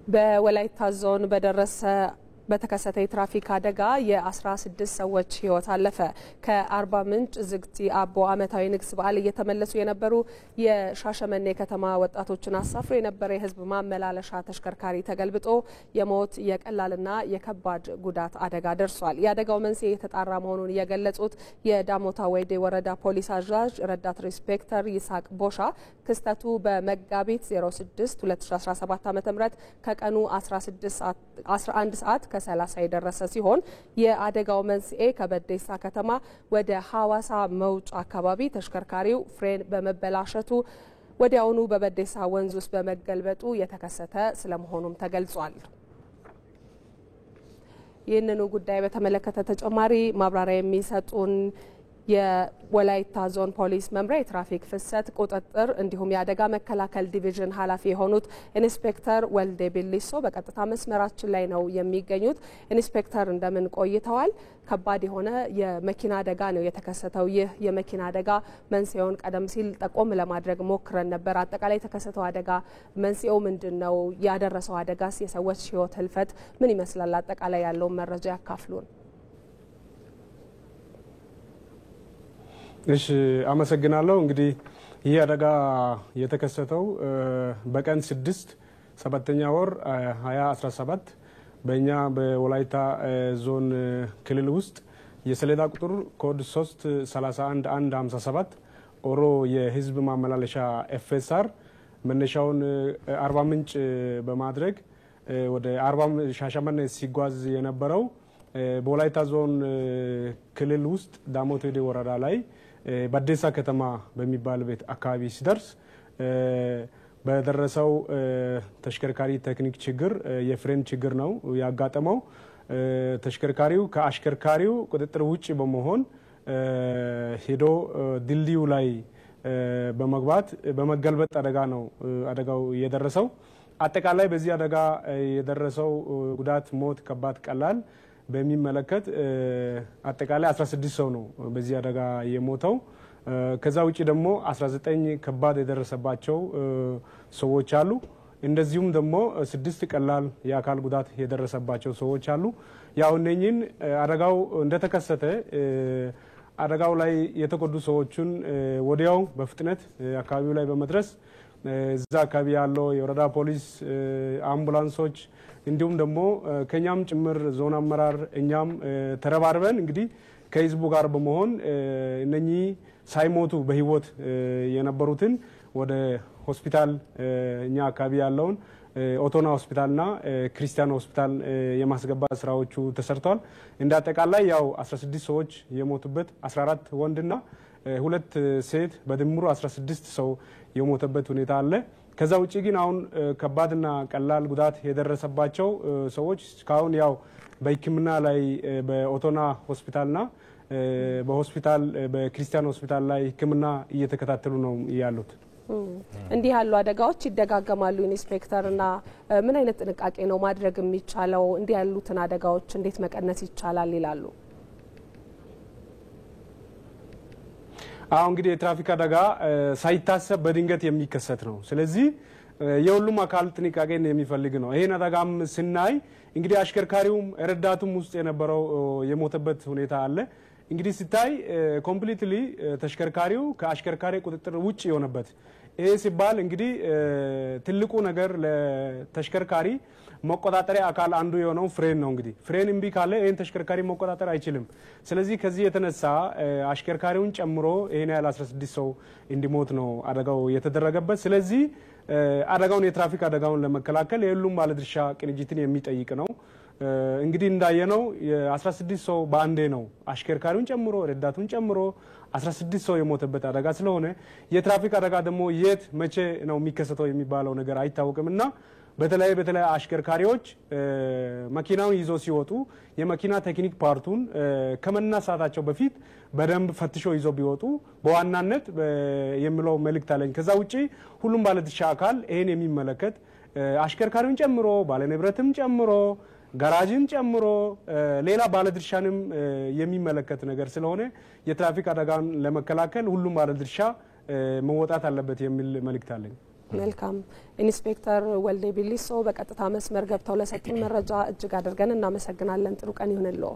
በወላይታ ዞን በደረሰ በተከሰተ የትራፊክ አደጋ የ16 ሰዎች ህይወት አለፈ። ከአርባ ምንጭ ዝግቲ አቦ አመታዊ ንግስ በዓል እየተመለሱ የነበሩ የሻሸመኔ ከተማ ወጣቶችን አሳፍሮ የነበረ የህዝብ ማመላለሻ ተሽከርካሪ ተገልብጦ የሞት የቀላልና የከባድ ጉዳት አደጋ ደርሷል። የአደጋው መንስኤ የተጣራ መሆኑን የገለጹት የዳሞታ ወይዴ ወረዳ ፖሊስ አዛዥ ረዳት ኢንስፔክተር ይስሐቅ ቦሻ ክስተቱ በመጋቢት 06 2017 ዓ.ም ከቀኑ 11 ሰዓት ከ30 የደረሰ ሲሆን የአደጋው መንስኤ ከበዴሳ ከተማ ወደ ሐዋሳ መውጫ አካባቢ ተሽከርካሪው ፍሬን በመበላሸቱ ወዲያውኑ በበዴሳ ወንዝ ውስጥ በመገልበጡ የተከሰተ ስለመሆኑም ተገልጿል። ይህንኑ ጉዳይ በተመለከተ ተጨማሪ ማብራሪያ የሚሰጡን የወላይታ ዞን ፖሊስ መምሪያ የትራፊክ ፍሰት ቁጥጥር እንዲሁም የአደጋ መከላከል ዲቪዥን ኃላፊ የሆኑት ኢንስፔክተር ወልዴ ቢሊሶ በቀጥታ መስመራችን ላይ ነው የሚገኙት። ኢንስፔክተር እንደምን ቆይተዋል? ከባድ የሆነ የመኪና አደጋ ነው የተከሰተው። ይህ የመኪና አደጋ መንስኤውን ቀደም ሲል ጠቆም ለማድረግ ሞክረን ነበር። አጠቃላይ የተከሰተው አደጋ መንስኤው ምንድነው? ያደረሰው አደጋስ የሰዎች ህይወት ህልፈት ምን ይመስላል? አጠቃላይ ያለውን መረጃ ያካፍሉን። እሺ አመሰግናለሁ። እንግዲህ ይህ አደጋ የተከሰተው በቀን 7ኛ ወር 2017 በእኛ በወላይታ ዞን ክልል ውስጥ የሰሌዳ ቁጥር ኮድ 331157 ኦሮ የህዝብ ማመላለሻ ኤፍኤስአር መነሻውን አርባ ምንጭ በማድረግ ወደ ሻሸመኔ ሲጓዝ የነበረው በወላይታ ዞን ክልል ውስጥ ዳሞት ወይዴ ወረዳ ላይ በዴሳ ከተማ በሚባል ቤት አካባቢ ሲደርስ በደረሰው ተሽከርካሪ ቴክኒክ ችግር የፍሬን ችግር ነው ያጋጠመው። ተሽከርካሪው ከአሽከርካሪው ቁጥጥር ውጪ በመሆን ሄዶ ድልድዩ ላይ በመግባት በመገልበጥ አደጋ ነው አደጋው የደረሰው። አጠቃላይ በዚህ አደጋ የደረሰው ጉዳት ሞት፣ ከባድ፣ ቀላል በሚመለከት አጠቃላይ 16 ሰው ነው በዚህ አደጋ የሞተው። ከዛ ውጪ ደግሞ 19 ከባድ የደረሰባቸው ሰዎች አሉ። እንደዚሁም ደግሞ 6 ቀላል የአካል ጉዳት የደረሰባቸው ሰዎች አሉ። ያው እነኚህን አደጋው እንደተከሰተ አደጋው ላይ የተጎዱ ሰዎችን ወዲያው በፍጥነት አካባቢው ላይ በመድረስ እዛ አካባቢ ያለው የወረዳ ፖሊስ አምቡላንሶች እንዲሁም ደግሞ ከኛም ጭምር ዞን አመራር እኛም ተረባርበን እንግዲህ ከህዝቡ ጋር በመሆን እነኚህ ሳይሞቱ በህይወት የነበሩትን ወደ ሆስፒታል እኛ አካባቢ ያለውን ኦቶና ሆስፒታልና ክርስቲያን ሆስፒታል የማስገባት ስራዎቹ ተሰርተዋል። እንደ አጠቃላይ ያው 16 ሰዎች የሞቱበት 14 ወንድና 2 ሴት በድምሩ 16 ሰው የሞተበት ሁኔታ አለ። ከዛ ውጪ ግን አሁን ከባድና ቀላል ጉዳት የደረሰባቸው ሰዎች እስካሁን ያው በሕክምና ላይ በኦቶና ሆስፒታልና በሆስፒታል በክርስቲያን ሆስፒታል ላይ ሕክምና እየተከታተሉ ነው ያሉት። እንዲህ ያሉ አደጋዎች ይደጋገማሉ ኢንስፔክተርና ምን አይነት ጥንቃቄ ነው ማድረግ የሚቻለው? እንዲህ ያሉትን አደጋዎች እንዴት መቀነስ ይቻላል ይላሉ? አሁን እንግዲህ የትራፊክ አደጋ ሳይታሰብ በድንገት የሚከሰት ነው። ስለዚህ የሁሉም አካል ጥንቃቄን የሚፈልግ ነው። ይሄን አደጋም ስናይ እንግዲህ አሽከርካሪውም ረዳቱም ውስጥ የነበረው የሞተበት ሁኔታ አለ። እንግዲህ ሲታይ ኮምፕሊትሊ ተሽከርካሪው ከአሽከርካሪ ቁጥጥር ውጪ የሆነበት ይሄ ሲባል እንግዲህ ትልቁ ነገር ለተሽከርካሪ መቆጣጠሪያ አካል አንዱ የሆነው ፍሬን ነው። እንግዲህ ፍሬን እምቢ ካለ ይሄን ተሽከርካሪ መቆጣጠር አይችልም። ስለዚህ ከዚህ የተነሳ አሽከርካሪውን ጨምሮ ይሄን ያህል 16 ሰው እንዲሞት ነው አደጋው የተደረገበት። ስለዚህ አደጋውን የትራፊክ አደጋውን ለመከላከል የሁሉም ባለድርሻ ቅንጅትን የሚጠይቅ ነው። እንግዲህ እንዳየነው የ16 ሰው በአንዴ ነው አሽከርካሪውን ጨምሮ ረዳቱን ጨምሮ 16 ሰው የሞተበት አደጋ ስለሆነ የትራፊክ አደጋ ደግሞ የት መቼ ነው የሚከሰተው የሚባለው ነገር አይታወቅምና በተለይ አሽከርካሪዎች መኪናውን ይዞ ሲወጡ የመኪና ቴክኒክ ፓርቱን ከመነሳታቸው በፊት በደንብ ፈትሾ ይዞ ቢወጡ በዋናነት የሚለው መልእክት አለኝ። ከዛ ውጪ ሁሉም ባለድርሻ አካል ይሄን የሚመለከት አሽከርካሪውን ጨምሮ ባለንብረትም ጨምሮ ጋራጅን ጨምሮ ሌላ ባለድርሻንም የሚመለከት ነገር ስለሆነ የትራፊክ አደጋን ለመከላከል ሁሉም ባለድርሻ መወጣት አለበት የሚል መልእክት አለኝ። መልካም ኢንስፔክተር ወልዴ ቢሊሶ በቀጥታ መስመር ገብተው ለሰጡን መረጃ እጅግ አድርገን እናመሰግናለን። ጥሩ ቀን ይሁንልዎ።